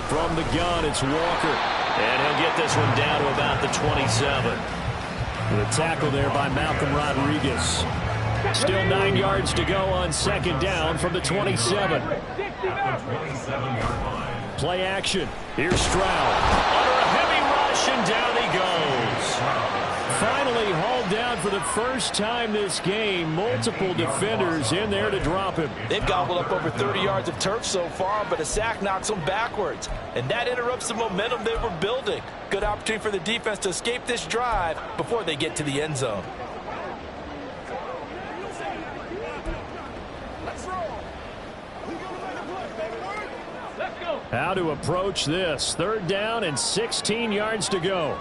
From the gun, it's Walker. And he'll get this one down to about the 27. The tackle there by Malcolm Rodriguez. Still 9 yards to go on second down from the 27. Play action. Here's Stroud. Under a heavy rush, and down he goes. Finally hauled down for the first time this game. Multiple defenders in there to drop him. They've gobbled up over 30 yards of turf so far, but a sack knocks them backwards. And that interrupts the momentum they were building. Good opportunity for the defense to escape this drive before they get to the end zone. How to approach this. Third down and 16 yards to go.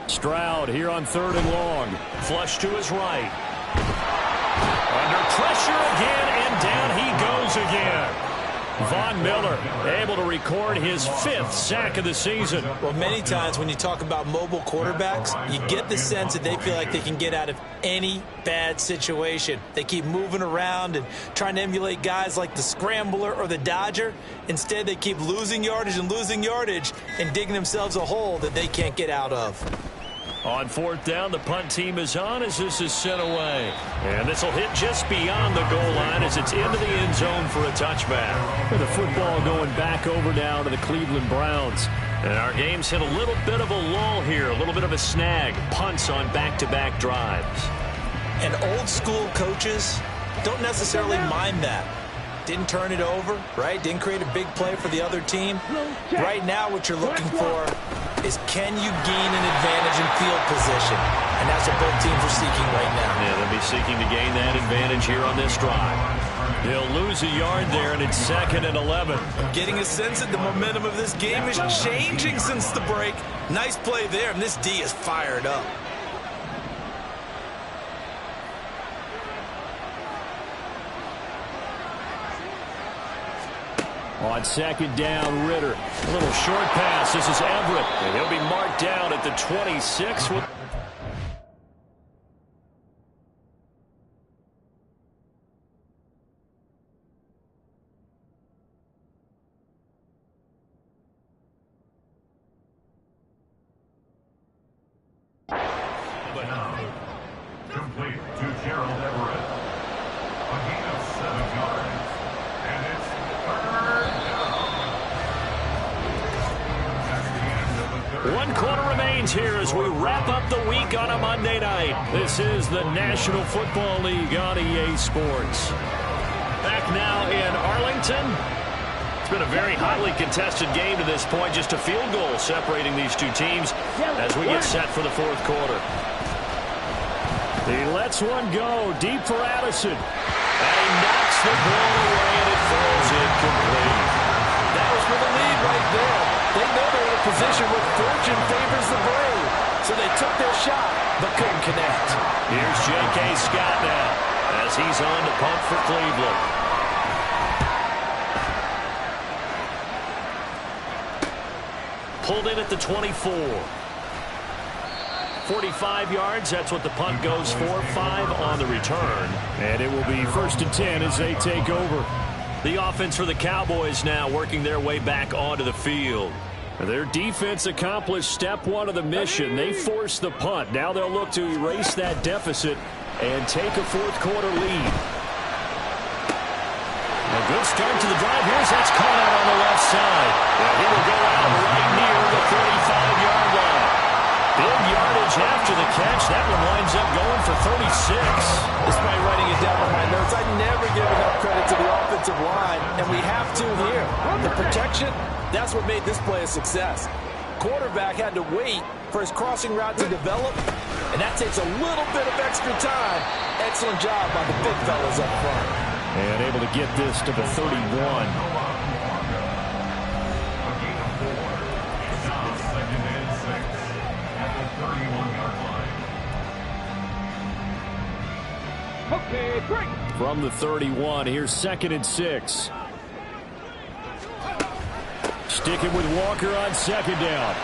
Stroud here on third and long. Flush to his right. Under pressure again, and down he goes again. Von Miller able to record his 5th sack of the season. Well, many times when you talk about mobile quarterbacks, you get the sense that they feel like they can get out of any bad situation. They keep moving around and trying to emulate guys like the Scrambler or the Dodger. Instead, they keep losing yardage and digging themselves a hole that they can't get out of. On fourth down, the punt team is on as this is sent away. And this will hit just beyond the goal line as it's into the end zone for a touchback. With the football going back over now to the Cleveland Browns. And our game's hit a little bit of a lull here, a little bit of a snag. Punts on back-to-back drives. And old-school coaches don't necessarily mind that. Didn't turn it over, right? Didn't create a big play for the other team. Right now, what you're looking for is can you gain an advantage in field position? And that's what both teams are seeking right now. Yeah, they'll be seeking to gain that advantage here on this drive. They'll lose a yard there, and it's second and 11. Getting a sense that the momentum of this game is changing since the break. Nice play there, and this D is fired up. On second down, Ritter. A little short pass. This is Everett. And he'll be marked down at the 26. Complete to Gerald Everett. A gain of 7 yards. And it's third down. That's the end of the third. 1 quarter remains here as we wrap up the week on a Monday night. This is the National Football League on EA Sports. Back now in Arlington. It's been a very hotly contested game to this point. Just a field goal separating these two teams as we get set for the fourth quarter. He lets one go deep for Addison. And he knocks the ball away, and it falls incomplete. That was for the lead right there. They know they're in a position where fortune favors the brave. So they took their shot, but couldn't connect. Here's J.K. Scott now as he's on to punt for Cleveland. Pulled in at the 24. 45 yards, that's what the punt goes for. 5 on the return. And it will be 1st and 10 as they take over. The offense for the Cowboys now working their way back onto the field. Their defense accomplished step 1 of the mission. They forced the punt. Now they'll look to erase that deficit and take a fourth quarter lead. A good start to the drive. Here's that's caught out on the left side. And he will go out right near the 45-yard line. Big yardage after the catch. That one winds up going for 36. Despite writing it down on my notes, I never give enough credit to the offensive line, and we have to here. The protection, that's what made this play a success. Quarterback had to wait for his crossing route to develop, and that takes a little bit of extra time. Excellent job by the big fellas up front. And able to get this to the 31. Okay, break. From the 31, here's 2nd and 6. Sticking with Walker on 2nd down.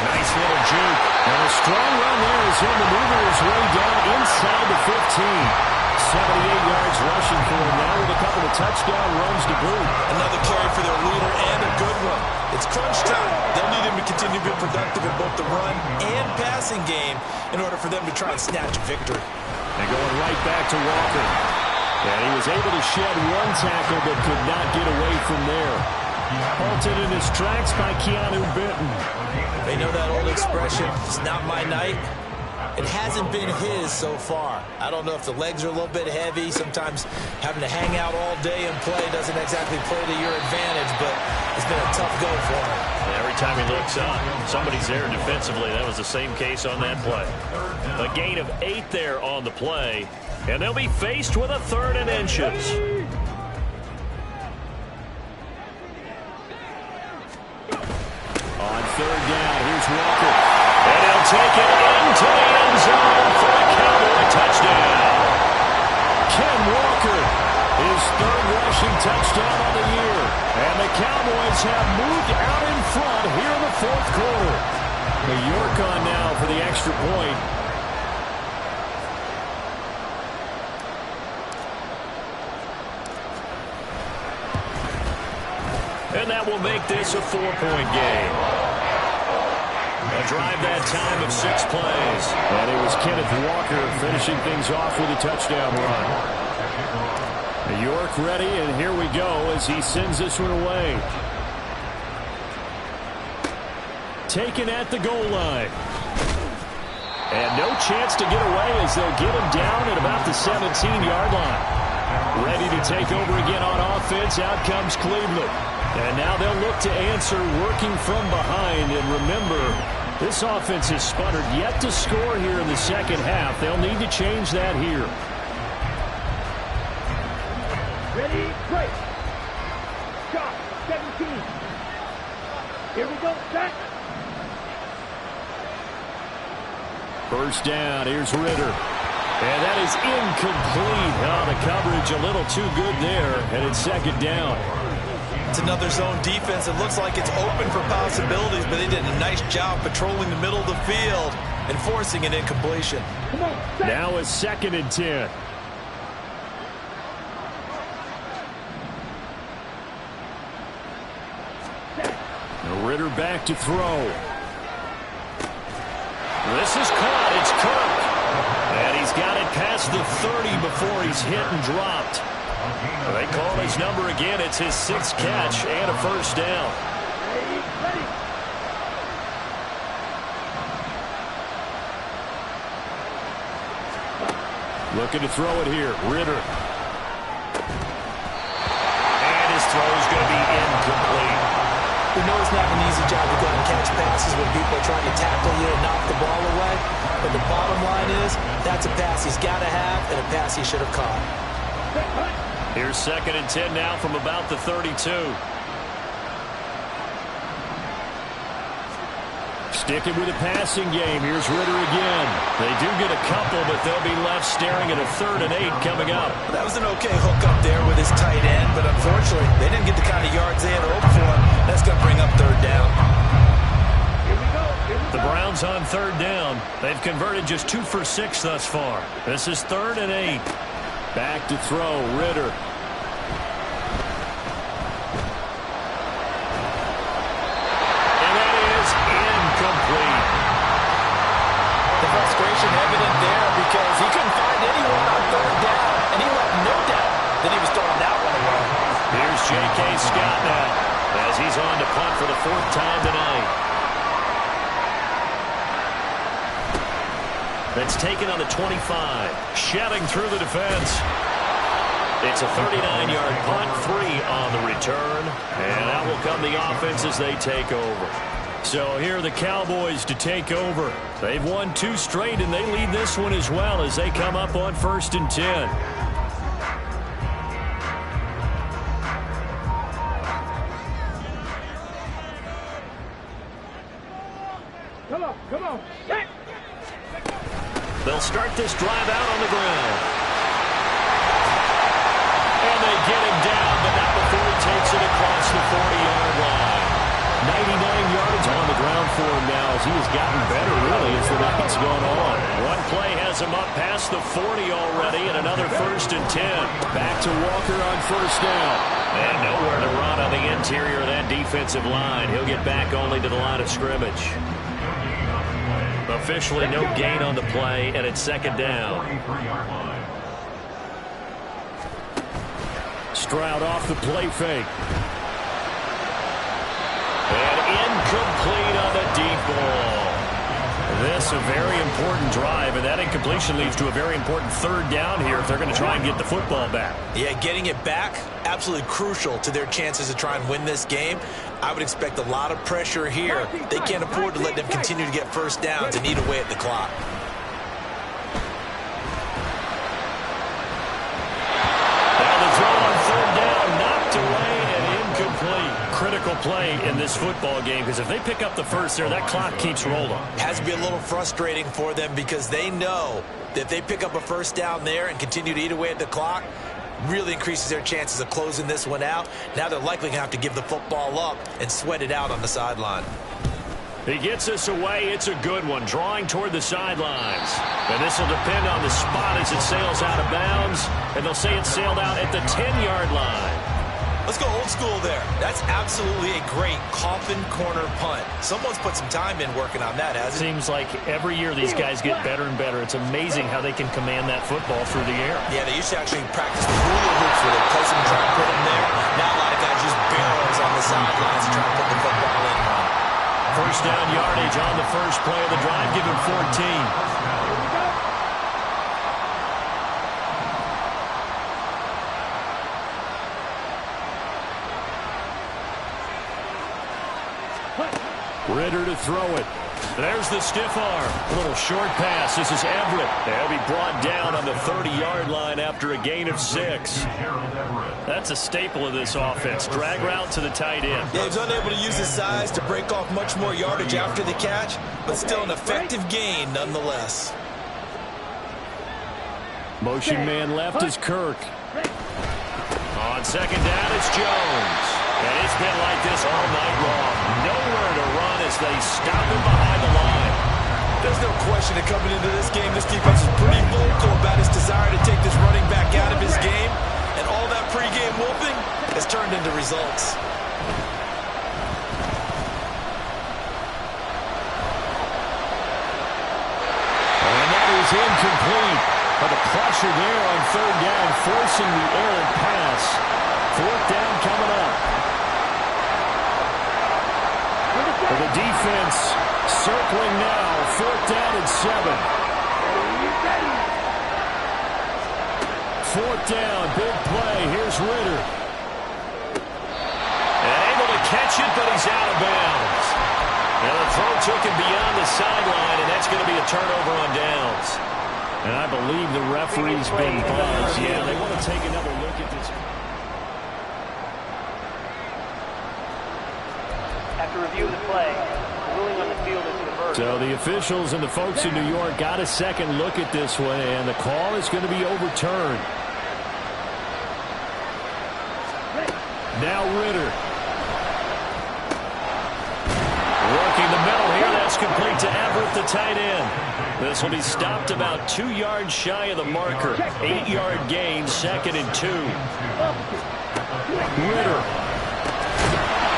Nice little juke. And a strong run there as he'll maneuver his way down inside the 15. 78 yards rushing for him now with a couple of touchdown runs to boot. Another carry for their leader and a good one. It's crunch time. They'll need him to continue to be productive in both the run and passing game in order for them to try and snatch victory. And going right back to Walker. And he was able to shed one tackle but could not get away from there. Halted in his tracks by Keanu Benton. They know that old expression, it's not my night. It hasn't been his so far. I don't know if the legs are a little bit heavy. Sometimes having to hang out all day and play doesn't exactly play to your advantage, but it's been a tough go for him. And every time he looks up, somebody's there defensively. That was the same case on that play. A gain of 8 there on the play, and they'll be faced with a 3rd and inches. On 3rd down, here's Walker. And he'll take it into the end zone for a Cowboy touchdown. Ken Walker, his 3rd rushing touchdown of the year. And the Cowboys have moved out in front here in the 4th quarter. New York on now for the extra point. And that will make this a 4-point game. A drive that time of 6 plays. And it was Kenneth Walker finishing things off with a touchdown run. New York ready, and here we go as he sends this one away. Taken at the goal line. And no chance to get away as they'll get him down at about the 17-yard line. Ready to take over again on offense. Out comes Cleveland. And now they'll look to answer working from behind. And remember, this offense has sputtered yet to score here in the second half. They'll need to change that here. Ready, break. Shot, 17. Here we go, set. First down, here's Ritter. And that is incomplete. Oh, the coverage a little too good there. And it's 2nd down. It's another zone defense. It looks like it's open for possibilities, but they did a nice job patrolling the middle of the field and forcing an incompletion. Come on, set. Now a 2nd and 10. Ritter back to throw. This is caught. It's Kirk. And he's got it past the 30 before he's hit and dropped. They call his number again. It's his 6th catch and a first down. Ready. Looking to throw it here. Ritter. And his throw is going to be incomplete. We know it's not an easy job to go and catch passes when people are trying to tackle you and knock the ball away. But the bottom line is, that's a pass he's got to have and a pass he should have caught. Here's 2nd and 10 now from about the 32. Sticking with the passing game. Here's Ritter again. They do get a couple, but they'll be left staring at a 3rd and 8 coming up. That was an okay hook up there with his tight end, but unfortunately, they didn't get the kind of yards they had hoped for. That's going to bring up 3rd down. Here we go. The Browns on 3rd down. They've converted just 2 for 6 thus far. This is 3rd and 8. Back to throw, Ritter. And that is incomplete. The frustration evident there because he couldn't find anyone on 3rd down, and he left no doubt that he was throwing that one away. Here's J.K. Scott now as he's on to punt for the 4th time tonight. That's taken on the 25. Shedding through the defense. It's a 39-yard punt, 3 on the return. And out will come the offense as they take over. So here are the Cowboys to take over. They've won 2 straight, and they lead this one as well as they come up on 1st and 10. Come on, set. They'll start this drive out on the ground. And they get him down, but not before he takes it across the 40-yard line. 99 yards on the ground for him now as he has gotten better, really, as the night's gone on. One play has draws him up past the 40 already, and another 1st and 10. Back to Walker on 1st down. And nowhere to run on the interior of that defensive line. He'll get back only to the line of scrimmage. Officially no gain on the play, and it's 2nd down. Stroud off the play fake. And incomplete on the deep ball. This a very important drive, and that incompletion leads to a very important 3rd down here if they're going to try and get the football back. Yeah, getting it back, absolutely crucial to their chances to try and win this game. I would expect a lot of pressure here. They can't afford to let them continue to get 1st downs and eat away at the clock. Now the throw on 3rd down, knocked away and incomplete. Critical play in this football game, because if they pick up the 1st there, that clock keeps rolling. Has to be a little frustrating for them because they know that if they pick up a 1st down there and continue to eat away at the clock, really increases their chances of closing this one out. Now they're likely going to have to give the football up and sweat it out on the sideline. He gets us away. It's a good one, drawing toward the sidelines. And this will depend on the spot as it sails out of bounds. And they'll say it sailed out at the 10-yard line. Let's go old school there. That's absolutely a great coffin corner punt. Someone's put some time in working on that, hasn't it? Seems like every year these guys get better and better. It's amazing how they can command that football through the air. Yeah, they used to actually practice the hula hoops where they place them and try to put them there. Now a lot of guys use barrels on the sidelines to try to put the football in. 1st down yardage on the 1st play of the drive. Give him 14. Ritter to throw it. There's the stiff arm. A little short pass. This is Everett. They'll be brought down on the 30-yard line after a gain of 6. That's a staple of this offense. Drag route to the tight end. Yeah, he's unable to use his size to break off much more yardage after the catch, but still an effective gain nonetheless. Motion man left is Kirk. On 2nd down, it's Jones. And it's been like this all night long. Nowhere to run as they stop him behind the line. There's no question that coming into this game, this defense is pretty vocal about his desire to take this running back out of his game. And all that pregame whooping has turned into results. And that is incomplete. But the pressure there on 3rd down, forcing the errant pass. 4th down coming up. For the defense, circling now, 4th down and 7. 4th down, big play. Here's Ritter. And able to catch it, but he's out of bounds. Now the throw took him beyond the sideline, and that's going to be a turnover on downs. And I believe the referee's been buzzed. Yeah, they want to take another look at this. After review of the play, the ruling on the field is reversed. So the officials and the folks in New York got a second look at this one, and the call is going to be overturned. Now Ritter. Working the middle here. That's complete to Everett, the tight end. This will be stopped about 2 yards shy of the marker. 8-yard gain, 2nd and 2. Ritter.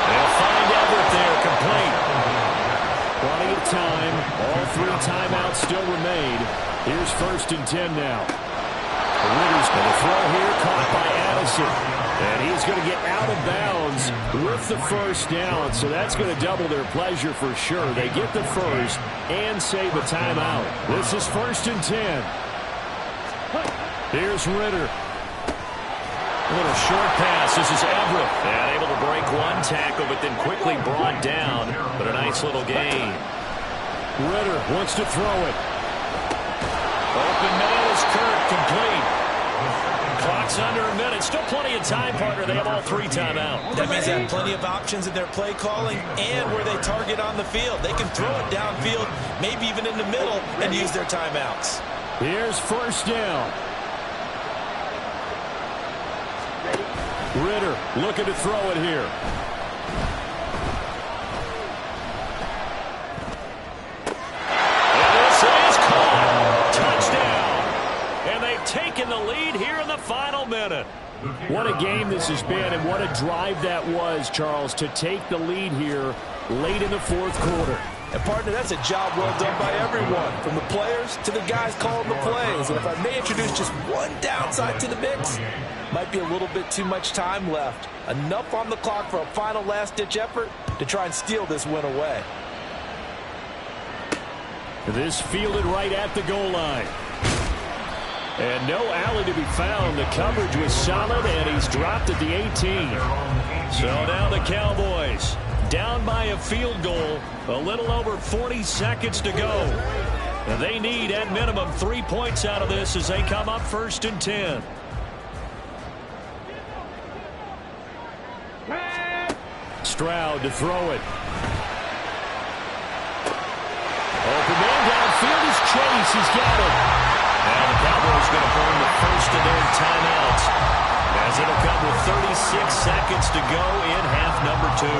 They'll find Everett there, complete. Plenty of time. All 3 timeouts still remain. Here's 1st and 10 now. Ritter's going to throw here, caught by Addison. And he's going to get out of bounds with the 1st down, so that's going to double their pleasure for sure. They get the 1st and save a timeout. This is 1st and 10. Here's Ritter. A little short pass. This is Everett. And able to break one tackle, but then quickly brought down. But a nice little gain. Ritter wants to throw it. Open man is Kirk, complete. Clock's under a minute. Still plenty of time, partner. They have all 3 timeouts. That means they have plenty of options in their play calling and where they target on the field. They can throw it downfield, maybe even in the middle, and use their timeouts. Here's 1st down. Ritter looking to throw it here. And this is caught. Touchdown. What a game this has been, and what a drive that was, Charles, to take the lead here late in the fourth quarter. And, partner, that's a job well done by everyone, from the players to the guys calling the plays. And if I may introduce just one downside to the mix, might be a little bit too much time left. Enough on the clock for a final last-ditch effort to try and steal this win away. This fielded right at the goal line. And no alley to be found. The coverage was solid, and he's dropped at the 18. So now the Cowboys down by a field goal, a little over 40 seconds to go. And they need, at minimum, 3 points out of this as they come up 1st and 10. Stroud to throw it. Open man downfield is Chase. He's got it. Now the Cowboys going to burn the first of their timeouts, as it'll come with 36 seconds to go in half number 2.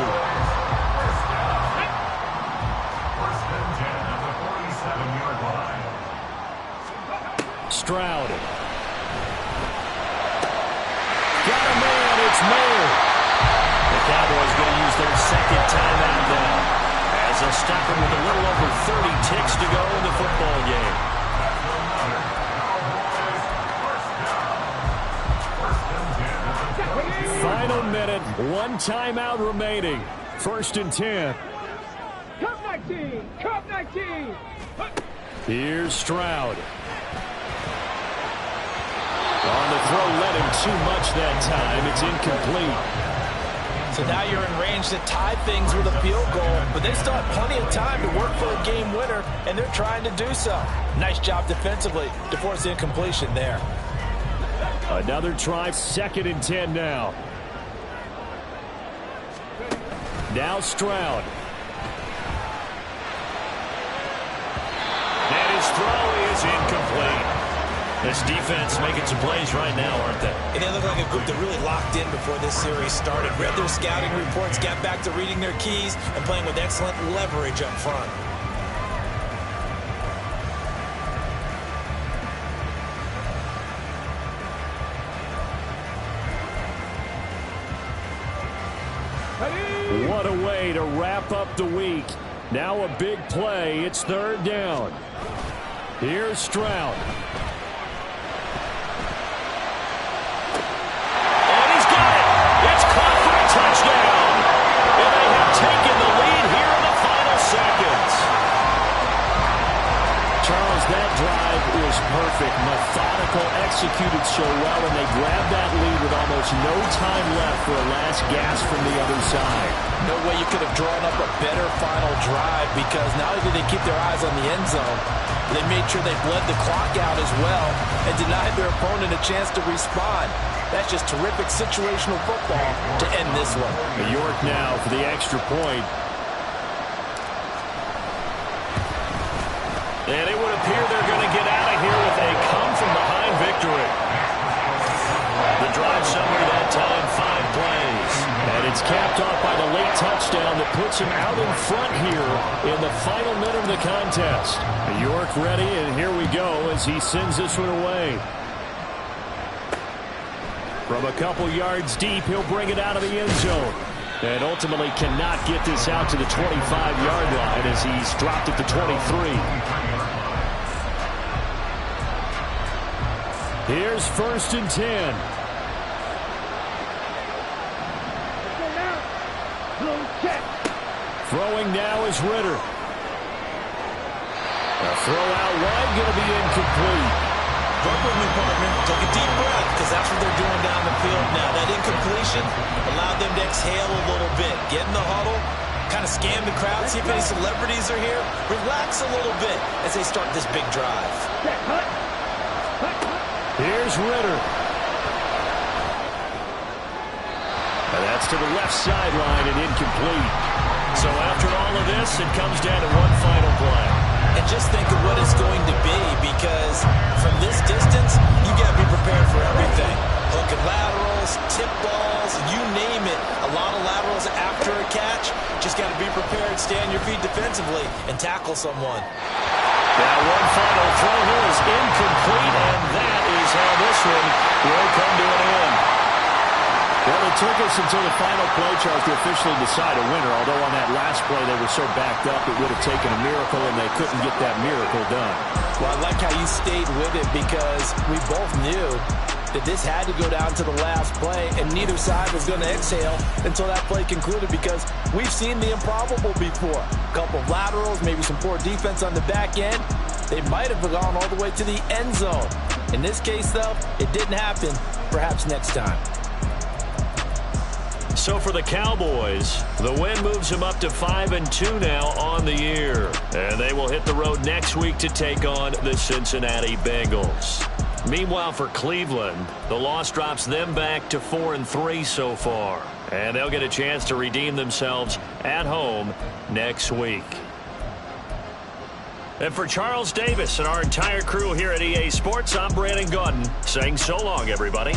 Stroud. Got a man. It's Mayer. The Cowboys going to use their second timeout now, as they'll stop him with a little over 30 ticks to go in the football game. Final minute, one timeout remaining. 1st and 10. Cup 19! Cup 19! Here's Stroud. On the throw, led him too much that time. It's incomplete. So now you're in range to tie things with a field goal, but they still have plenty of time to work for a game winner, and they're trying to do so. Nice job defensively to force the incompletion there. Another try, 2nd and 10 now. Now Stroud. And his throw is incomplete. This defense making some plays right now, aren't they? And they look like a group that really locked in before this series started. Read their scouting reports, got back to reading their keys, and playing with excellent leverage up front. What a way to wrap up the week. Now a big play. It's 3rd down. Here's Stroud. And he's got it. It's caught for a touchdown. And they have taken the lead here in the final seconds. Charles, that drive was perfect. Methodical, executed so well, and they grabbed that lead with almost no time left for a last gasp from the other side. No way you could have drawn up a better final drive, because not only did they keep their eyes on the end zone, they made sure they bled the clock out as well and denied their opponent a chance to respond. That's just terrific situational football to end this one. New York now for the extra point. And it would appear they're going to get out of here with a come-from-behind victory. The drive summary that time, 5 plays. And it's capped off by the late touchdown that puts him out in front here in the final minute of the contest. New York ready, and here we go as he sends this one away. From a couple yards deep, he'll bring it out of the end zone. And ultimately cannot get this out to the 25-yard line as he's dropped at the 23. Here's 1st and 10. Throwing now is Ritter. A throw out wide, going to be incomplete. Work with me, partner. Take a deep breath, because that's what they're doing down the field now. That incompletion allowed them to exhale a little bit. Get in the huddle, kind of scan the crowd, see if any celebrities are here. Relax a little bit as they start this big drive. Here's Ritter. And that's to the left sideline and incomplete. So after all of this, it comes down to one final play. And just think of what it's going to be, because from this distance, you got to be prepared for everything. Hook and laterals, tip balls, you name it. A lot of laterals after a catch. Just got to be prepared, stay on your feet defensively, and tackle someone. Now one final throw here is incomplete, and that is how this one will come to an end. Well, it took us until the final play, Charles, to officially decide a winner, although on that last play they were so backed up it would have taken a miracle, and they couldn't get that miracle done. Well, I like how you stayed with it because we both knew that this had to go down to the last play, and neither side was going to exhale until that play concluded because we've seen the improbable before. A couple of laterals, maybe some poor defense on the back end. They might have gone all the way to the end zone. In this case, though, it didn't happen. Perhaps next time. So for the Cowboys, the win moves them up to 5-2 now on the year. And they will hit the road next week to take on the Cincinnati Bengals. Meanwhile, for Cleveland, the loss drops them back to 4-3 so far. And they'll get a chance to redeem themselves at home next week. And for Charles Davis and our entire crew here at EA Sports, I'm Brandon Gaudin saying so long, everybody.